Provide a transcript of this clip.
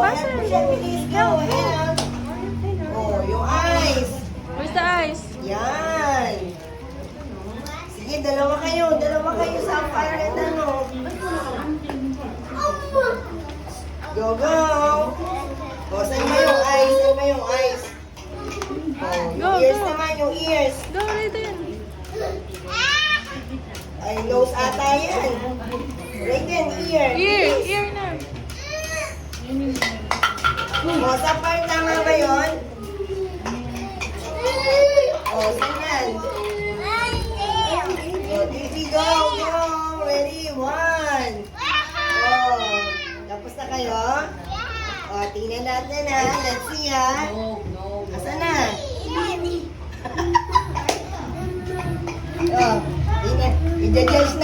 Push and release. Go ahead. Oh, yung eyes. Where's the eyes? Yan. Sige, dalawa kayo. Dalawa kayo sa fire and ano. Go, go. O, saan ba yung eyes? Saan ba yung eyes? Oh, yung Go, ears go. naman, yung ears. Go right in. Ay, nose ata yan. Right then, ear. Ear na. O, sa part tama ba yun? O, saan yan? O, Titi, go, go. Ready, one. O, tapos na kayo? O, tingnan natin ha. Let's see ha. Asan na? O, tingnan. I-judge na.